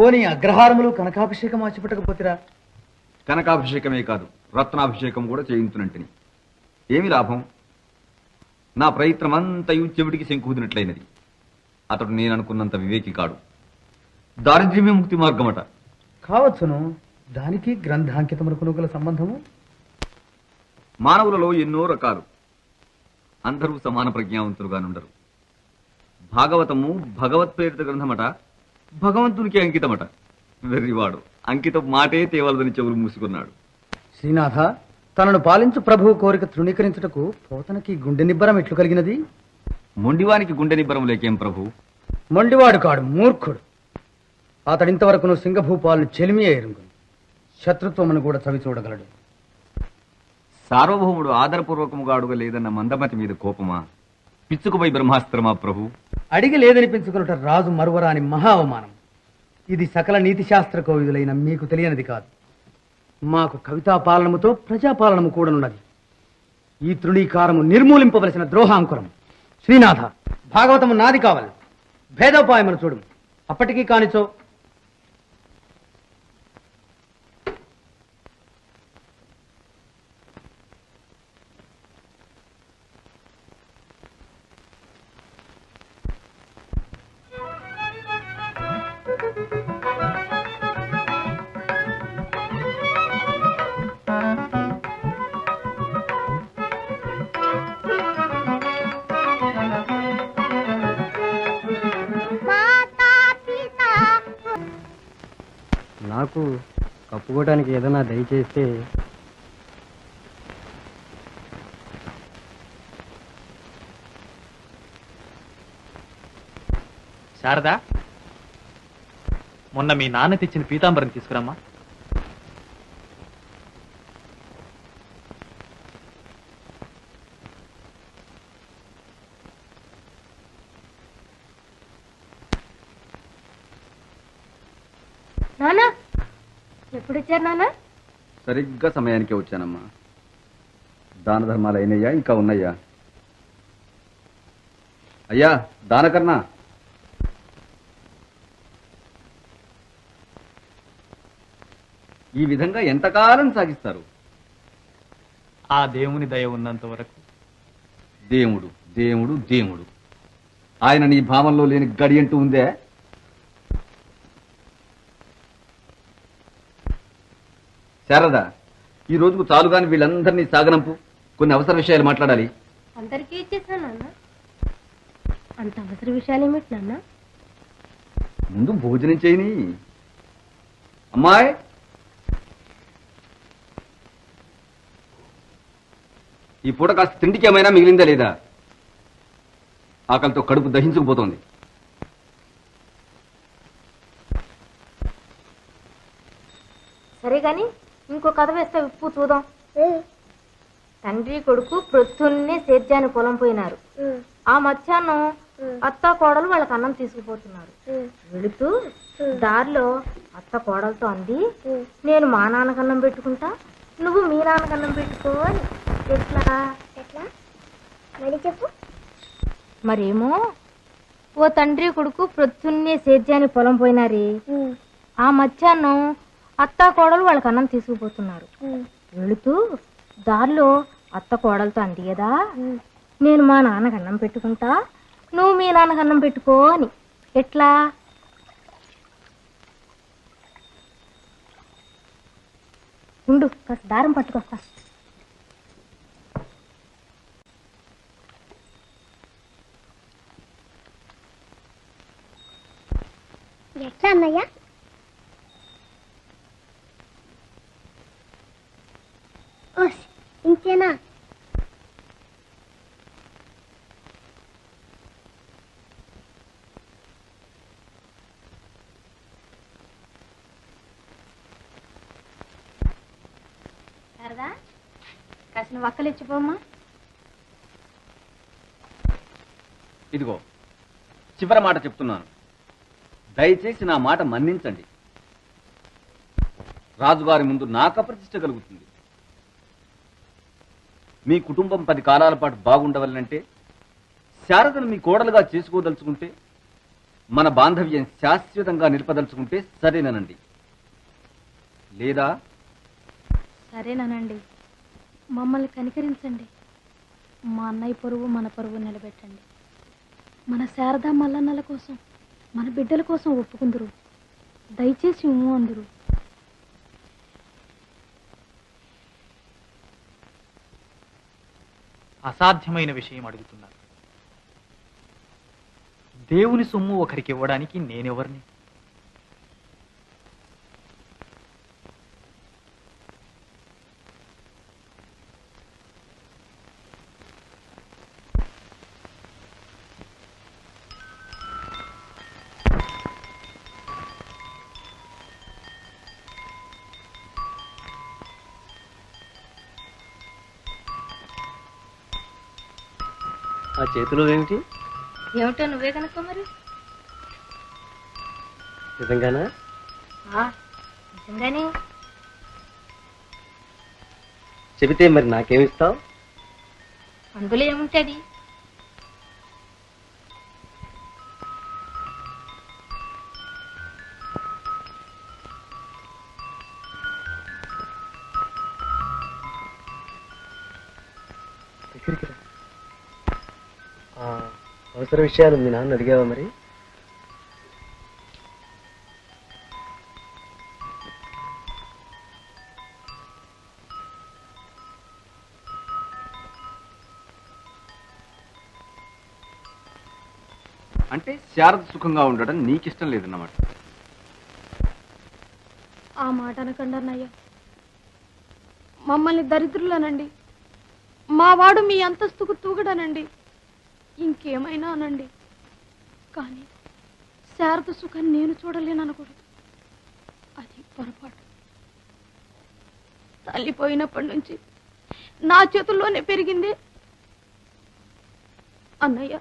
పోనీ అగ్రహారములు కనకాభిషేకం ఆచిపెట్టకపోతిరా? కనకాభిషేకమే కాదు, రత్నాభిషేకం కూడా చేయించునంటిని. ఏమి లాభం? నా ప్రయత్నమంతయు చెవిటికి శంకుదినట్లయినది. అతడు నేననుకున్నంత వివేకి కాడు. దారిద్ర్యమే ముక్తి మార్గమట. కావచ్చును. దానికి గ్రంథాంకితమునకు గల సంబంధము? మానవులలో ఎన్నో రకాలు. అందరూ సమాన ప్రజ్ఞావంతులుగానుండరు. భాగవతము భగవత్ ప్రేరిత గ్రంథమట, భగవంతునికి అంకితమట. వెర్రివాడు అంకితం మాటే తేవలదని చెవులు మూసుకున్నాడు. శ్రీనాథ, తనను పాలించు ప్రభువు కోరిక తృణీకరించుటకు పోతనకి గుండె నిబ్బరం ఎట్లు కలిగినది? మొండివానికి గుండె నిబ్బరం లేకేం ప్రభు? మొండివాడు కాడు, మూర్ఖుడు. అతడింతవరకును సింగభూపాలను చెలిమి ఎరుగును. శత్రుత్వమును కూడా చవి చూడగలడు. సార్వభౌముడు ఆదరపూర్వకముగా అడుగలేదన్న మందమతి మీద కోపమా? పిచ్చుకుపై బ్రహ్మాస్త్రమా ప్రభు? అడిగి లేదనిపించుకున్నట రాజు మరువరాని మహా అవమానం. ఇది సకల నీతి శాస్త్ర కోవిదులైన మీకు తెలియనిది కాదు. మాకు కవితా పాలనముతో ప్రజాపాలనము కూడానున్నది. ఈ తృణీకారము నిర్మూలింపవలసిన ద్రోహాంకురం. శ్రీనాథ, భాగవతము నాది కావాలి. భేదోపాయమును చూడు. అప్పటికీ కానిచో నాకు కప్పుకోవడానికి ఏదైనా దయచేస్తే. శారదా, మొన్న మీ నాన్న తెచ్చిన పీతాంబరం తీసుకురామ్మా. నానా, ఎప్పుడు వచ్చారు నాన్న? సరిగ్గా సమయానికే వచ్చానమ్మా. దాన ధర్మాలు అయినయ్యా, ఇంకా ఉన్నాయా? అయ్యా దానకర్ణ, ఈ విధంగా ఎంతకాలం సాగిస్తారు? ఆ దేవుని దయ ఉన్నంత వరకు. దేవుడు దేవుడు దేవుడు, ఆయన నీ భావంలో లేని గడి అంటూ ఉందే? శారదా, ఈ రోజుకు చాలుగాని వీళ్ళందరినీ సాగనంపు. కొన్ని అవసర విషయాలు మాట్లాడాలి. అందరికీ ఇచ్చేసాను నాన్న. అంత అవసర విషయాలు ఏమిటి నాన్న? ముందు భోజనం చేయని. అమ్మాయి, ఈ పూట కాస్త తిండికి ఏమైనా మిగిలిందా లేదా? ఆకలితో కడుపు దహించుకుపోతోంది. సరే గాని ఇంకో కథ వేస్తే విప్పు చూద్దాం. తండ్రి కొడుకు ప్రొద్దున్నే సేద్యాన్ని పొలం పోయినారు. ఆ మధ్యాహ్నం అత్త కోడలు వాళ్ళకి అన్నం తీసుకుపోతున్నారు. వెళుతూ దారిలో అత్త కోడలతో అంది, నేను మా నాన్నకు అన్నం పెట్టుకుంటా, నువ్వు మీ నాన్నకు అన్నం పెట్టుకో అని. ఎట్లా ఎట్లా మరి చెప్పు. మరేమో ఓ తండ్రి కొడుకు ప్రొద్దున్నే సేద్యాన్ని పొలం పోయినారే. ఆ మధ్యాహ్నం అత్త కోడలు వాళ్ళకి అన్నం తీసుకుపోతున్నారు. వెళుతూ దారిలో అత్త కోడలతో అంది కదా, నేను మా నాన్నకు అన్నం పెట్టుకుంటా, నువ్వు మీ నాన్నకు అన్నం పెట్టుకో అని. ఎట్లా? ఉండు, కాస్త దారం పట్టుకొస్తా. ఎట్లా అన్నయ్య? ఇంకేనా? శారదా, కాసిన వక్కలు ఇచ్చిపోమ్మా. ఇదిగో చివరి మాట చెప్తున్నాను, దయచేసి నా మాట మన్నించండి. రాజుగారి ముందు నాకు అప్రతిష్ట కలుగుతుంది. మీ కుటుంబం 10 కాలాల పాటు బాగుండవాలంటే, శారదను మీ కోడలుగా చేసుకోదలుచుకుంటే మన బాంధవ్యం శాశ్వతంగా నిలపదలుచుకుంటే సరేనండి, లేదా సరేనండి. మమ్మల్ని కనికరించండి. మా అన్నయ్య పరువు మన పరువు నిలబెట్టండి. మన శారదా మల్లన్నల కోసం, మన బిడ్డల కోసం ఒప్పుకుందరు. దయచేసి అందరు. అసాధ్యమైన విషయం అడుగుతున్నారు. దేవుని సొమ్ము ఒకరికి ఇవ్వడానికి నేనెవరిని? ఆ చేతిలో ఏమిటి? ఏమిటో నువ్వే కనుక్కో మరి. నిజంగానా? నిజంగానే. చెబితే మరి నాకేమిస్తావు? అందులో ఏముంటుంది? దగ్గరికి రా. అవసర విషయాలు మీ నాన్న అడిగావా మరి? అంటే శారద సుఖంగా ఉండడం నీకిష్టం లేదన్నమాట. ఆ మాట అనకండి అన్నయ్య. మమ్మల్ని దరిద్రులనండి, మావాడు మీ అంతస్తుకు తూగడనండి, ఇంకేమైనా అనండి, కానీ శారద సుఖాన్ని నేను చూడలేననకూడదు. అది పొరపాటు. తల్లిపోయినప్పటి నుంచి నా చేతుల్లోనే పెరిగింది. అన్నయ్య,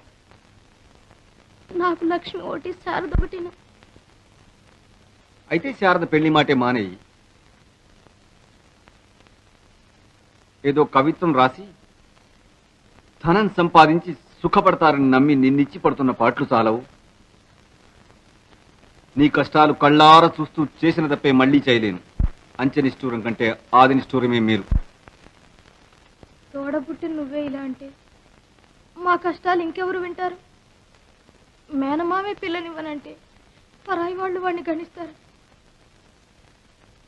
నాకు లక్ష్మి ఒకటి, శారద ఒకటిను. అయితే శారద పెళ్లి మాటే మానేయి. ఏదో కవిత్వం రాసి ధనం సంపాదించి సుఖపడతారని నమ్మి నిన్నిచ్చి పడుతున్న పాటలు చాలవు. నీ కష్టాలు కళ్ళారా చూస్తూ చేసిన తప్పే మళ్ళీ చేయలేను. అంచె నిష్ఠూరం కంటే ఆది నిష్ఠూరమే మీరు. తోడబుట్టి నువ్వే ఇలా అంటే మా కష్టాలు ఇంకెవరు వింటారు? మేనమామే పిల్లనివ్వనంటే పరాయి వాళ్ళు వాడిని గణిస్తారు.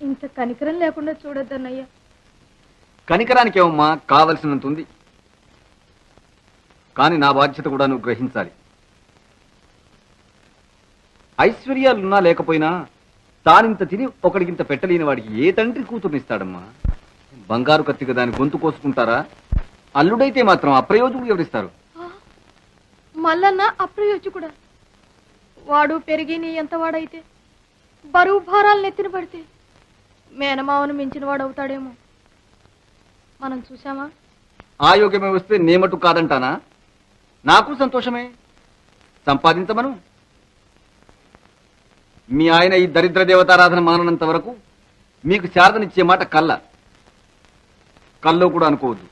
ఇంత కనికరం లేకుండా చూడొద్దన్నయ్యా. కనికరానికి ఏమమ్మా, కావలసినంత ఉంది. కానీ నా బాధ్యత కూడా నువ్వు గ్రహించాలి. ఐశ్వర్యాలున్నా లేకపోయినా తానింత తిని ఒకడికింత పెట్టలేని వాడికి ఏ తండ్రి కూతురునిస్తాడమ్మా? బంగారు కత్తిగా దాని గొంతు కోసుకుంటారా? అల్లుడైతే మాత్రం అప్రయోజకుడు ఎవరిస్తారు? మల్లన్న అప్రయోజకుడా? వాడు పెరిగి నీ ఎంత వాడైతే బరువు భారాలు నెత్తిన పడితే మేనమావను మించిన వాడు అవుతాడేమో. మనం చూసామా? ఆ యోగ్యమే వస్తే నేమటు కాదంటానా? నాకు సంతోషమే, సంపాదించమను. మీ ఆయన ఈ దరిద్ర దేవతారాధన మాననంత వరకు మీకు శారదనిచ్చే మాట కల్లో కూడా అనుకోవద్దు.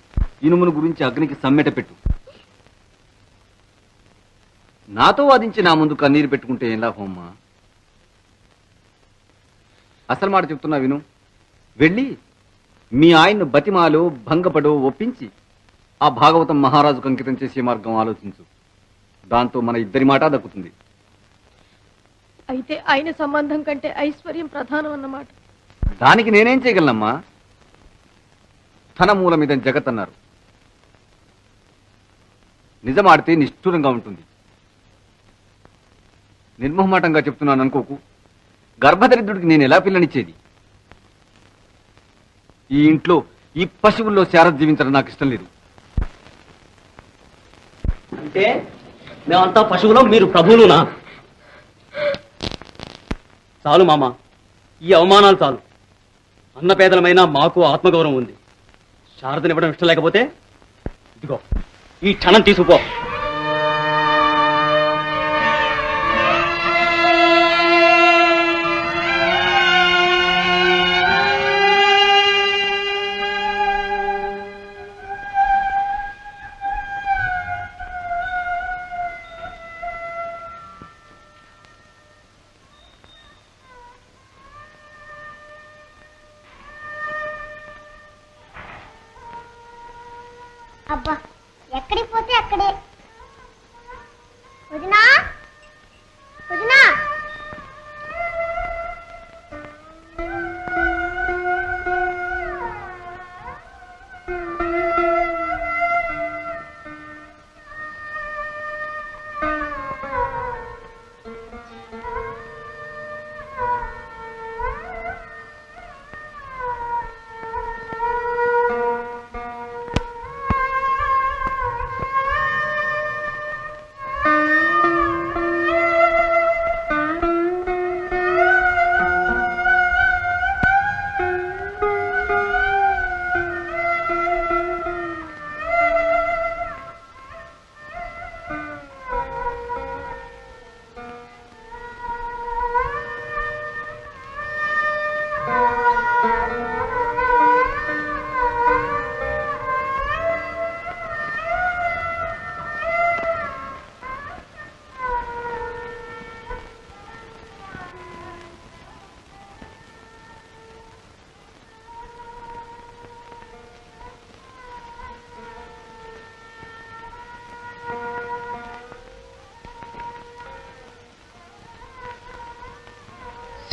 ఇనుమును గురించి అగ్నికి సమ్మెట పెట్టు. నాతో వాదించి నా ముందు కన్నీరు పెట్టుకుంటే ఏం లాభమ్మా? అసలు మాట చెప్తున్నా విను. వెళ్ళి మీ ఆయన్ను బతిమాలో భంగపడో ఒప్పించి ఆ భాగవతం మహారాజుకు అంకితం చేసే మార్గం ఆలోచించు. దాంతో మన ఇద్దరి మాట దక్కుతుంది. అయితే ఆయన సంబంధం కంటే ఐశ్వర్యం ప్రధానం అన్నమాట. దానికి నేనేం చేయగలనమ్మా? ధన మూలమిదం జగత్ అన్నారు. నిజమాడితే నిష్ఠూరంగా ఉంటుంది. నిర్మోహమాటంగా చెప్తున్నాను అనుకోకు. గర్భదరిద్రుడికి నేను ఎలా పిల్లనిచ్చేది? ఈ ఇంట్లో ఈ పశువుల్లో శారద జీవించడం నాకు ఇష్టం లేదు. అంటే మేమంతా పశువులం, మీరు ప్రభువులునా? చాలు మామ, ఈ అవమానాలు చాలు. అన్న పేదలమైనా మాకు ఆత్మగౌరవం ఉంది. శారదనివ్వడం ఇష్టం లేకపోతే ఇదిగో ఈ క్షణం తీసుకుపో. అబ్బా ఎక్కడికి పోతే అక్కడే. వదినా వదినా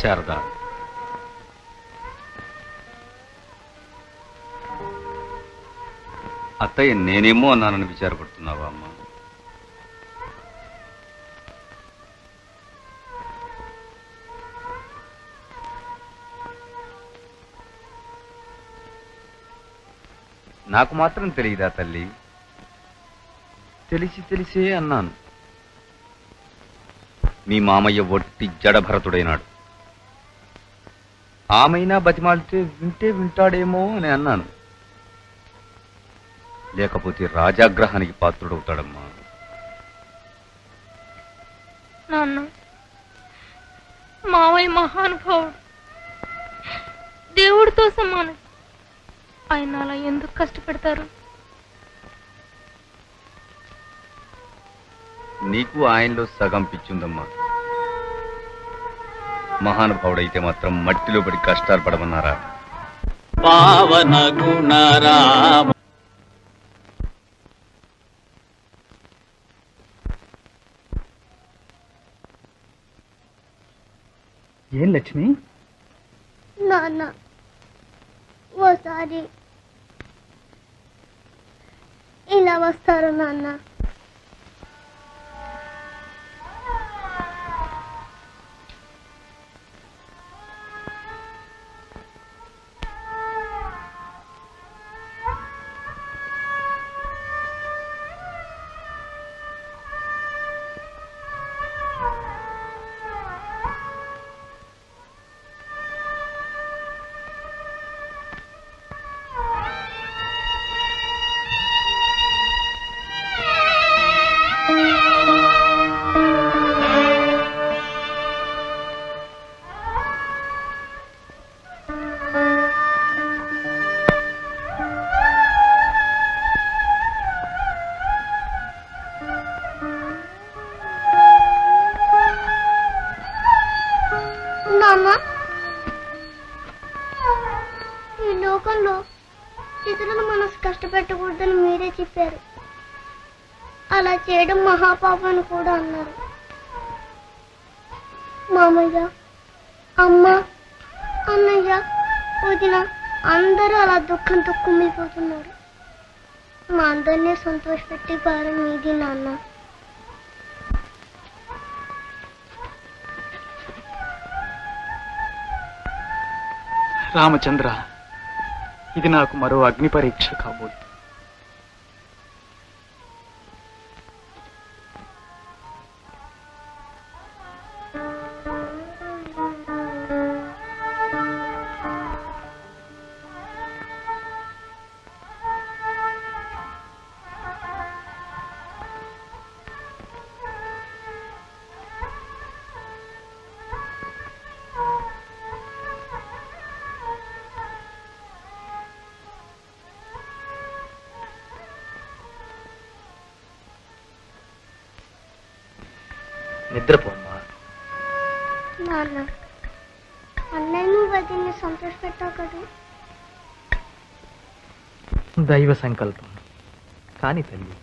శారదా, అత్తయ్య నేనేమో అన్నానని విచారపడుతున్నావా అమ్మా? నాకు మాత్రం తెలియదా తల్లి? తెలిసే అన్నాను. మీ మామయ్య ఒట్టి జడభరతుడైనాడు. ఆమైనా బతిమాలితే వింటాడేమో అని అన్నాను. లేకపోతే రాజాగ్రహానికి పాత్రుడవుతాడమ్మా. నాన్న, మావయ్య మహానుభావుడు, దేవుడితో సమానం. ఆయన అలా ఎందుకు కష్టపెడతారు? నీకు ఆయనలో సగం పిచ్చుందమ్మా. మహానుభావుడైతే మాత్రం మట్టిలో పడి కష్టాలు పడమన్నారా? పావన గుణరామ. ఏం లక్ష్మి? నాన్న ఓసారి ఇలా వస్తారు నాన్న. ఈ లోకంలో ఇతరుల మనసు కష్టపెట్టకూడదని మీరే చెప్పారు. అలా చేయడం మహాపాపం అని కూడా అన్నారు. మామయ్య, అమ్మ, అన్నయ్య, వదిన అందరూ అలా దుఃఖంతో కుమిలిపోతున్నారు. మా అందరినీ సంతోషపెట్టి భారం మీది నాన్న. రామచంద్ర, ఇది నాకు మరో అగ్ని పరీక్ష కాబోదు. నిద్రపోమ్మా. నాన్న, అన్నయ్యను వదిన్ని సంతోష పెట్టావు కదా. దైవ సంకల్పం. కానీ తల్లి